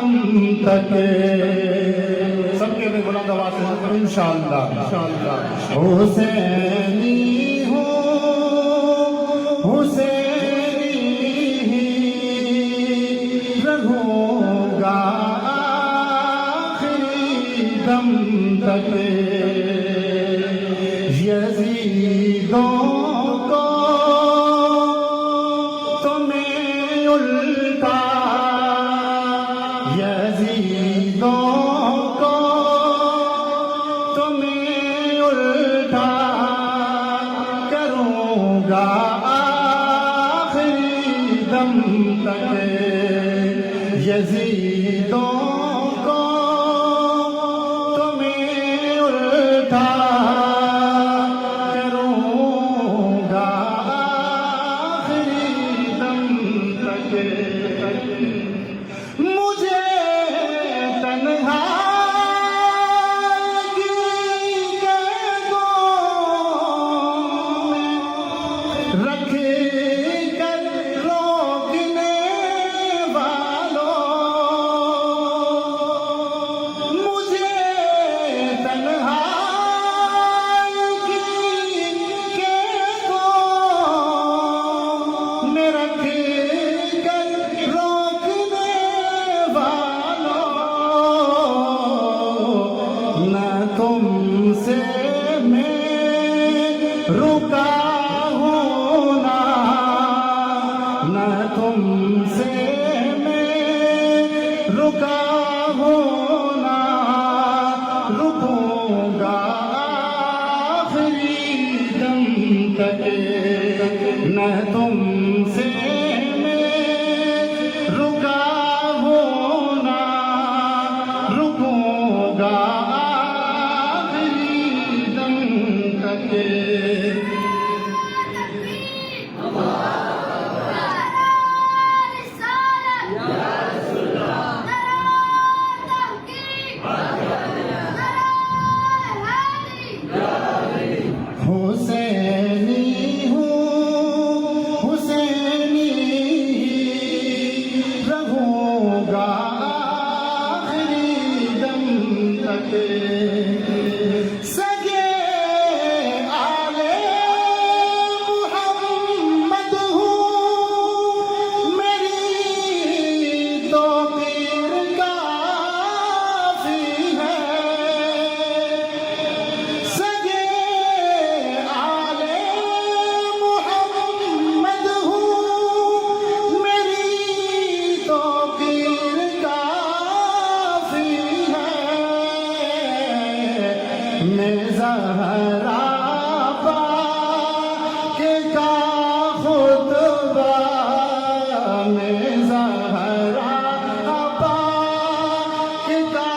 دم تک سب کے لیے بلند آواز سے انشاءاللہ حسینی ہوں حسینی ہی رہوں گا آخری دم تک یزیدوں کو تمہیں الٹا یزیدوں کو تمہیں الٹا کروں گا آخری دم تک یزیدوں کو تمہیں الٹا تم سے میں رکا ہوں نہ تم سے میں رکا ہوں نہ رکوں گا آخری دم تک نہ تم سے میں رکا ہوں نہ رکوں گا حسینی ہوں حسینی رہوں گا آخری دم تک میں زہرا پاک کا خطبہ میں زہرا پاک کا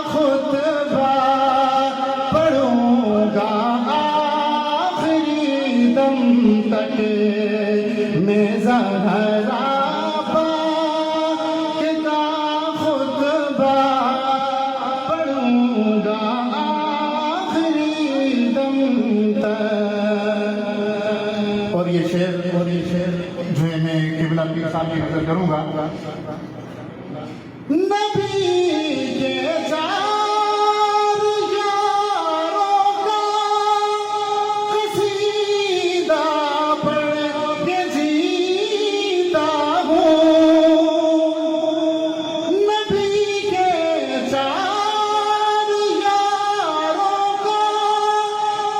خطبہ پڑھوں گا آخری دم تک میں زہرا پاک کا خطبہ پڑھوں گا اور یہ شعر جو ہے میں قبلہ پیر صاحب کی نظر کروں گا نبی کے چار یاروں کا قصیدہ پڑھ کے جیتا ہوں نبی کے چار یاروں کا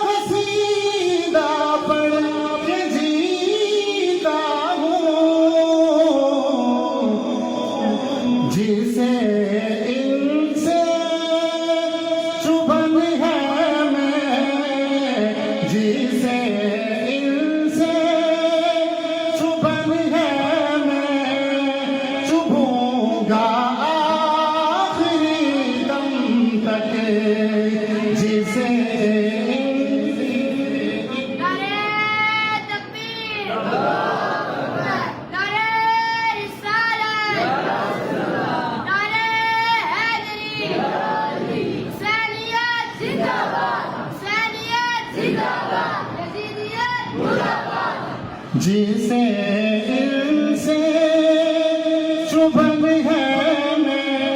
قصیدہ پڑھ کے جیتا ہوں جسے ان سے چبھن ہے میں جسے ان سے چبھن ہے میں چبھوں گا آخری دم تک جسے جسے ان سے چبھن ہے میں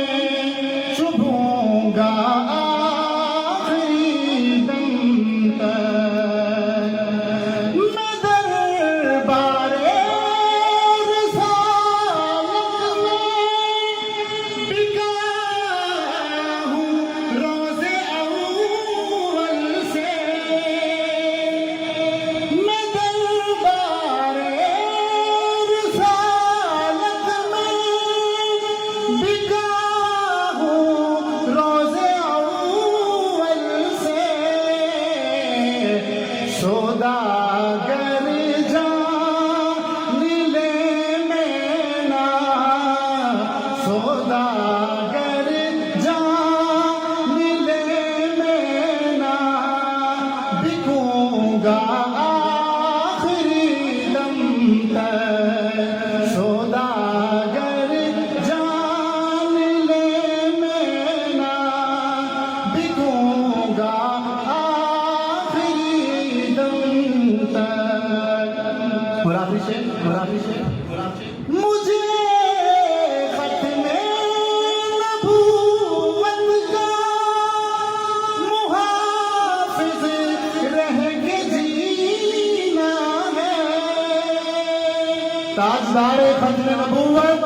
تاجدار ختم نبوت،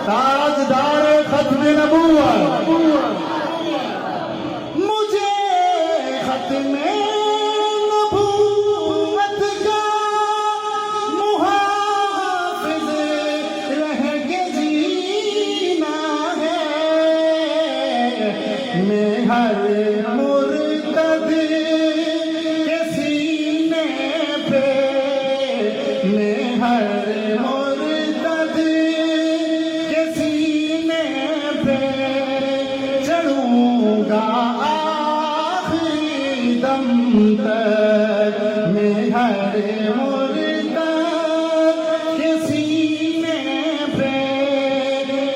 تاجدار ختم نبوت، مجھے ختم نبوت کا محافظ رہ کے جینا ہے، میں ہر مرتد کے سینے پہ، میں ہر مرتد کے سینے پہ چڑھوں گا آخری دم تک، میں ہر مرتد کے سینے پہ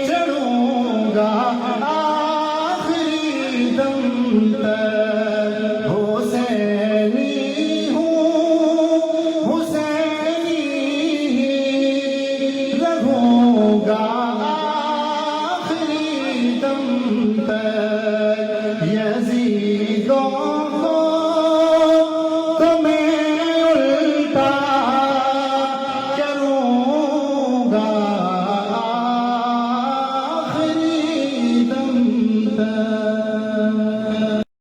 چڑھوں گا آخری دم تک، حسینی ہوں حسینی ہی رہوں گا آخری دم تک، یزیدوں کو میں الٹا کروں گا آخری دم تک۔